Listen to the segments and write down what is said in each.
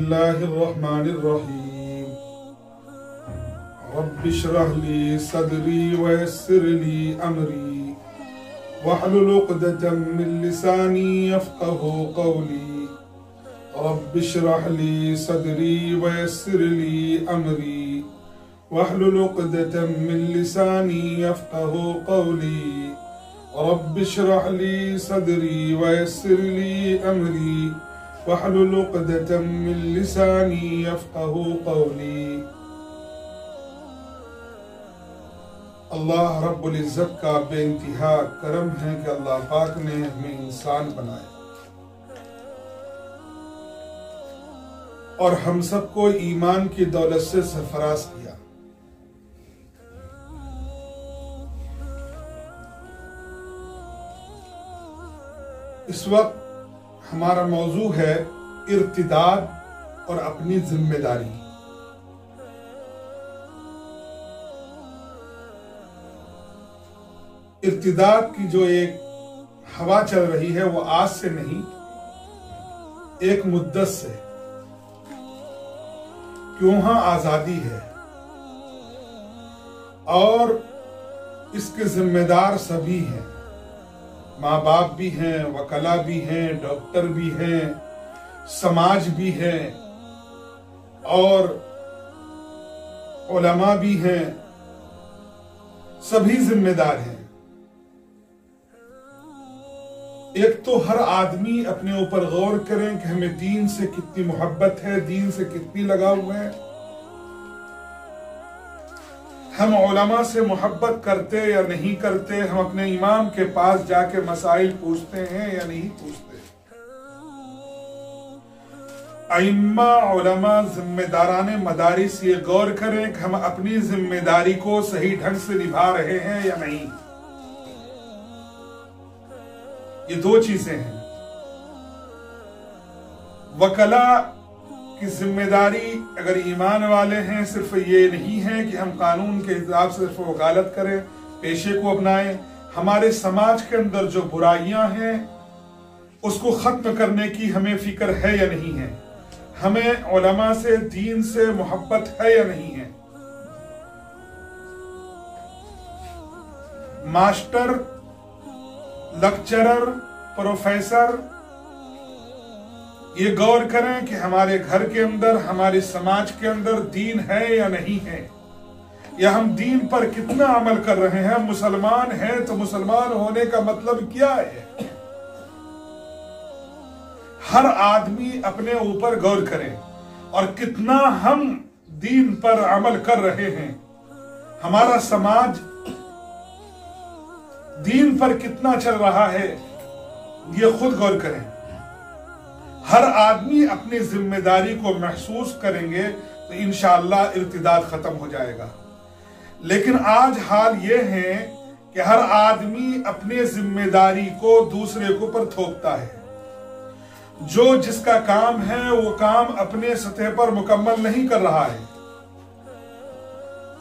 बिस्मिल्लाहिर्रहमानिर्रहीम। रब्बिश्रह ली सदरी वयस्सिर ली अमरी वहलुल उक़दतम मिन लिसानी यफ़क़हू क़ौली। रब्बिश्रह ली सदरी वयस्सिर ली अमरी वहलुल उक़दतम मिन लिसानी यफ़क़हू क़ौली। रब्बिश्रह ली सदरी वयस्सिर ली अमरी वहलुल उक़दतम मिन लिसानी यफ़क़हू क़ौली। अल्लाह रब्बुल इज़्ज़त का बेइंतहा करम है कि अल्लाह पाक ने हमें इंसान बनाया और हम सबको ईमान की दौलत से सरफराज किया। इस वक्त हमारा मौजू है इर्तिदाद और अपनी जिम्मेदारी। इर्तिदाद की जो एक हवा चल रही है वो आज से नहीं, एक मुद्दत से, कि वहां आजादी है और इसके जिम्मेदार सभी हैं। माँ बाप भी हैं, वकला भी हैं, डॉक्टर भी हैं, समाज भी है और उलमा भी हैं, सभी जिम्मेदार हैं। एक तो हर आदमी अपने ऊपर गौर करें कि हमें दीन से कितनी मोहब्बत है, दीन से कितनी लगाव है। हम उलमा से मोहब्बत करते या नहीं करते, हम अपने इमाम के पास जाके मसाइल पूछते हैं या नहीं पूछते। अइम्मा उलमा जिम्मेदाराने मदारिस ये गौर करें कि हम अपनी जिम्मेदारी को सही ढंग से निभा रहे हैं या नहीं। ये दो चीजें हैं। वकला की जिम्मेदारी अगर ईमान वाले हैं, सिर्फ ये नहीं है कि हम कानून के हिसाब से सिर्फ वकालत करें, पेशे को अपनाएं। हमारे समाज के अंदर जो बुराइयां हैं उसको खत्म करने की हमें फिक्र है या नहीं है। हमें उलमा से, दीन से मोहब्बत है या नहीं है। मास्टर, लेक्चरर, प्रोफेसर ये गौर करें कि हमारे घर के अंदर, हमारे समाज के अंदर दीन है या नहीं है, या हम दीन पर कितना अमल कर रहे हैं। मुसलमान हैं तो मुसलमान होने का मतलब क्या है। हर आदमी अपने ऊपर गौर करे और कितना हम दीन पर अमल कर रहे हैं। हमारा समाज दीन पर कितना चल रहा है ये खुद गौर करें। हर आदमी अपनी जिम्मेदारी को महसूस करेंगे तो इंशाअल्लाह इर्तिदाद खत्म हो जाएगा। लेकिन आज हाल ये है कि हर आदमी अपनी जिम्मेदारी को दूसरे के ऊपर थोपता है। जो जिसका काम है वो काम अपने सतह पर मुकम्मल नहीं कर रहा है।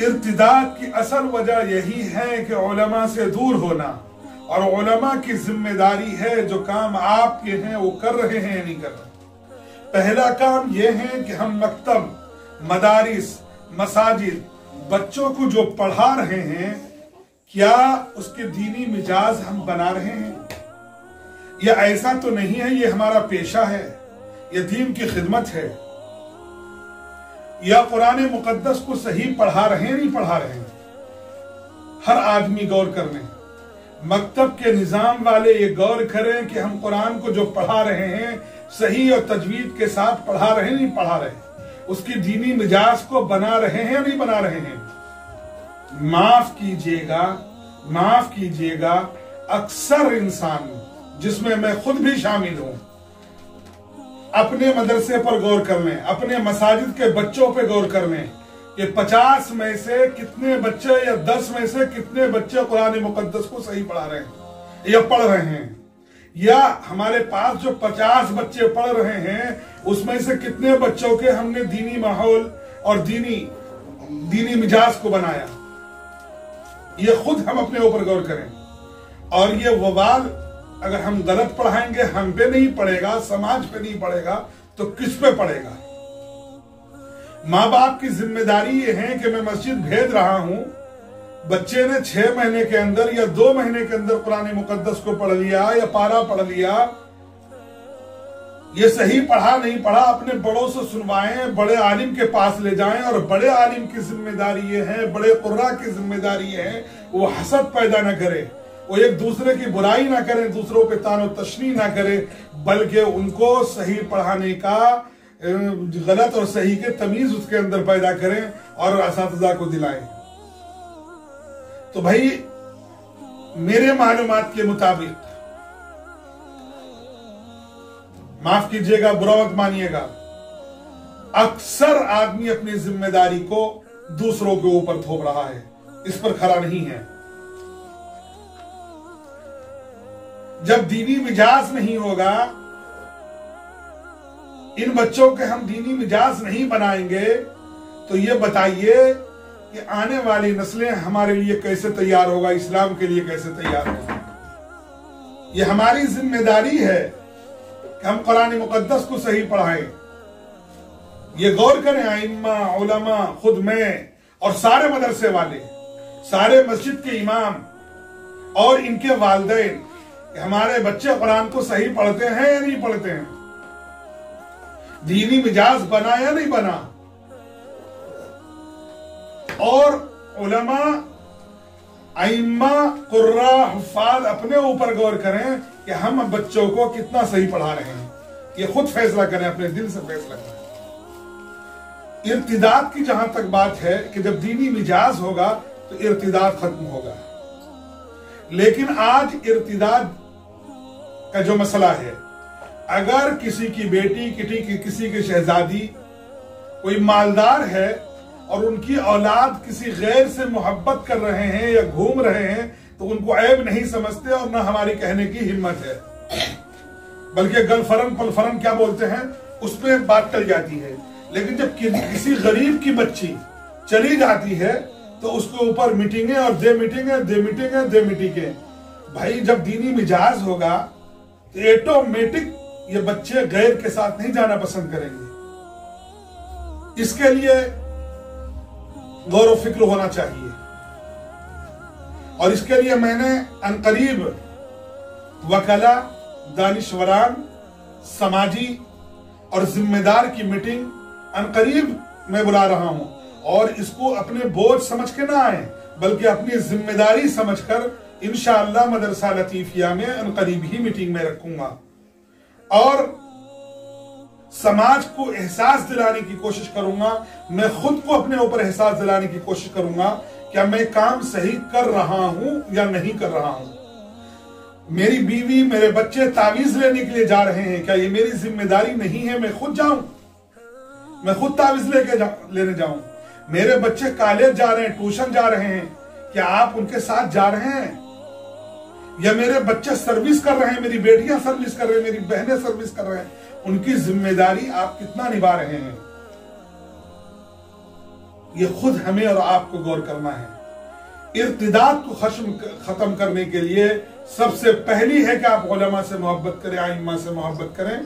इर्तिदाद की असल वजह यही है कि उलमा से दूर होना, और उलमा की जिम्मेदारी है जो काम आपके हैं वो कर रहे हैं या नहीं कर रहे। पहला काम यह है कि हम मकतब, मदारिस, मसाजिद, बच्चों को जो पढ़ा रहे हैं क्या उसके दीनी मिजाज हम बना रहे हैं, या ऐसा तो नहीं है ये हमारा पेशा है, ये दीन की खिदमत है। या कुरान मुकद्दस को सही पढ़ा रहे हैं, नहीं पढ़ा रहे हैं। हर आदमी गौर कर लें। मकतब के निजाम वाले ये गौर करें कि हम कुरान को जो पढ़ा रहे हैं सही और तजवीद के साथ पढ़ा रहे हैं, नहीं पढ़ा रहे, उसकी दीनी मिजाज को बना रहे हैं या नहीं बना रहे हैं। माफ कीजिएगा, अक्सर इंसान, जिसमें मैं खुद भी शामिल हूं, अपने मदरसे पर गौर कर लें, अपने मसाजिद के बच्चों पे गौर कर लें कि 50 में से कितने बच्चे या 10 में से कितने बच्चे कुरान मुकद्दस को सही पढ़ा रहे हैं या पढ़ रहे हैं। या हमारे पास जो 50 बच्चे पढ़ रहे हैं उसमें से कितने बच्चों के हमने दीनी माहौल और दीनी मिजाज को बनाया। ये खुद हम अपने ऊपर गौर करें। और ये वबाल अगर हम गलत पढ़ाएंगे, हम पे नहीं पड़ेगा, समाज पे नहीं पड़ेगा, तो किस पे पड़ेगा। माँ बाप की जिम्मेदारी ये है कि मैं मस्जिद भेज रहा हूं, बच्चे ने 6 महीने के अंदर या 2 महीने के अंदर कुरान मुकद्दस को पढ़ लिया या पारा पढ़ लिया, ये सही पढ़ा नहीं पढ़ा, अपने बड़ों से सुनवाएं, बड़े आलिम के पास ले जाएं। और बड़े आलिम की जिम्मेदारी ये है, बड़े कुर्रा की जिम्मेदारी ये है, वो हसद पैदा ना करे, वो एक दूसरे की बुराई ना करें, दूसरों पे तानो तशनी ना करे, बल्कि उनको सही पढ़ाने का, गलत और सही के तमीज उसके अंदर पैदा करें और असातिज़ा को दिलाएं। तो भाई मेरे मालूमात के मुताबिक, माफ कीजिएगा, बुरा मत मानिएगा, अक्सर आदमी अपनी जिम्मेदारी को दूसरों के ऊपर थोप रहा है, इस पर खरा नहीं है। जब दीनी मिजाज नहीं होगा, इन बच्चों के हम दीनी मिजाज नहीं बनाएंगे, तो ये बताइए कि आने वाली नस्लें हमारे लिए कैसे तैयार होगा, इस्लाम के लिए कैसे तैयार होगा। ये हमारी जिम्मेदारी है कि हम कुरान मुकद्दस को सही पढ़ाएं। ये गौर करें आइम्मा, उलमा, खुद मैं और सारे मदरसे वाले, सारे मस्जिद के इमाम और इनके वालिदैन, हमारे बच्चे कुरान को सही पढ़ते हैं या नहीं पढ़ते हैं, दीनी मिजाज बना या नहीं बना। और उलमा, आइम्मा, कुर्रा, हुफ्फाज अपने ऊपर गौर करें कि हम बच्चों को कितना सही पढ़ा रहे हैं, ये खुद फैसला करें, अपने दिल से फैसला करें। इर्तिदाद की जहां तक बात है कि जब दीनी मिजाज होगा तो इर्तिदाद खत्म होगा, लेकिन आज इर्तिदाद का जो मसला है, अगर किसी की बेटी, किसी की शहजादी कोई मालदार है और उनकी औलाद किसी गैर से मोहब्बत कर रहे हैं या घूम रहे हैं, तो उनको ऐब नहीं समझते और न हमारी कहने की हिम्मत है, बल्कि गलफरन पलफरन क्या बोलते हैं, उस पर बात टल जाती है। लेकिन जब किसी गरीब की बच्ची चली जाती है तो उसके ऊपर मीटिंगें और दे मीटिंगें। भाई जब दीनी मिजाज होगा तो ऑटोमेटिक ये बच्चे गैर के साथ नहीं जाना पसंद करेंगे। इसके लिए गौर व फिक्र होना चाहिए, और इसके लिए मैंने अनकरीब वकला, दानिशवरान, समाजी और जिम्मेदार की मीटिंग अनकरीब मैं बुला रहा हूं, और इसको अपने बोझ समझ के ना आए, बल्कि अपनी जिम्मेदारी समझकर इंशाअल्लाह मदरसा लतीफिया में अनकरीब ही मीटिंग में रखूंगा, और समाज को एहसास दिलाने की कोशिश करूंगा, मैं खुद को अपने ऊपर एहसास दिलाने की कोशिश करूंगा क्या मैं काम सही कर रहा हूं या नहीं कर रहा हूं। मेरी बीवी, मेरे बच्चे तावीज लेने के लिए जा रहे हैं, क्या ये मेरी जिम्मेदारी नहीं है मैं खुद जाऊं, मैं खुद तावीज लेने जाऊं। मेरे बच्चे कॉलेज जा रहे हैं, ट्यूशन जा रहे हैं, क्या आप उनके साथ जा रहे हैं, या मेरे बच्चे सर्विस कर रहे हैं, मेरी बेटियां सर्विस कर रही हैं, मेरी बहनें सर्विस कर रहे हैं, उनकी जिम्मेदारी आप कितना निभा रहे हैं, ये खुद हमें और आपको गौर करना है। इर्तिदाद को खत्म करने के लिए सबसे पहली है कि आप उलमा से मोहब्बत करें, आइम्मा से मोहब्बत करें,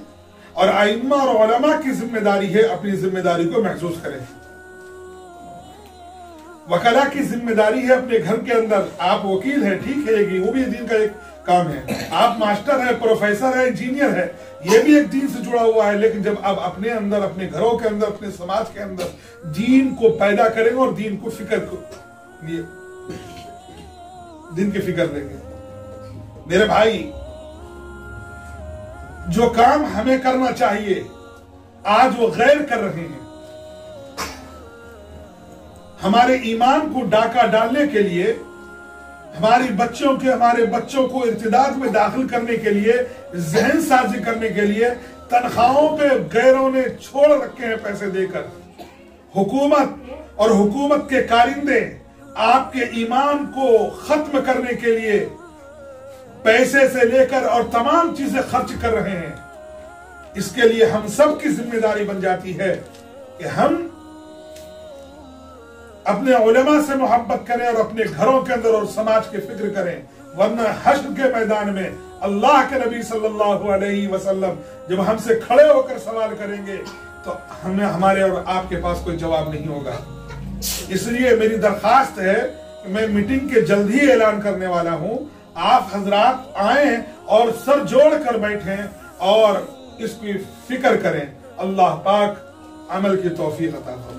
और आइम्मा और उलमा की जिम्मेदारी है अपनी जिम्मेदारी को महसूस करें। वकला की जिम्मेदारी है अपने घर के अंदर, आप वकील है, ठीक है, वो भी दीन का एक काम है, आप मास्टर है, प्रोफेसर है, इंजीनियर है, ये भी एक दीन से जुड़ा हुआ है। लेकिन जब आप अपने अंदर, अपने घरों के अंदर, अपने समाज के अंदर दीन को पैदा करेंगे और दीन को फिक्र को लिए दिन की फिक्र देंगे, मेरे भाई जो काम हमें करना चाहिए आज वो गैर कर रहे हैं। हमारे ईमान को डाका डालने के लिए, हमारे बच्चों को इर्तिदाद में दाखिल करने के लिए, जहन साजी करने के लिए तनख्वाहों पे गैरों ने छोड़ रखे हैं पैसे देकर। हुकूमत और हुकूमत के कारिंदे आपके ईमान को खत्म करने के लिए पैसे से लेकर और तमाम चीजें खर्च कर रहे हैं। इसके लिए हम सब की जिम्मेदारी बन जाती है कि हम अपने उलमा से मोहब्बत करें और अपने घरों के अंदर और समाज की फिक्र करें, वरना हश्र के मैदान में अल्लाह के नबी सल्लल्लाहु अलैहि वसल्लम जब हमसे खड़े होकर सवाल करेंगे तो हमें, हमारे और आपके पास कोई जवाब नहीं होगा। इसलिए मेरी दरखास्त है कि मैं मीटिंग के जल्द ही ऐलान करने वाला हूं, आप हजरात आए और सर जोड़ कर बैठें और इसकी फिक्र करें। अल्लाह पाक अमल की तौफीक अता फरमाए।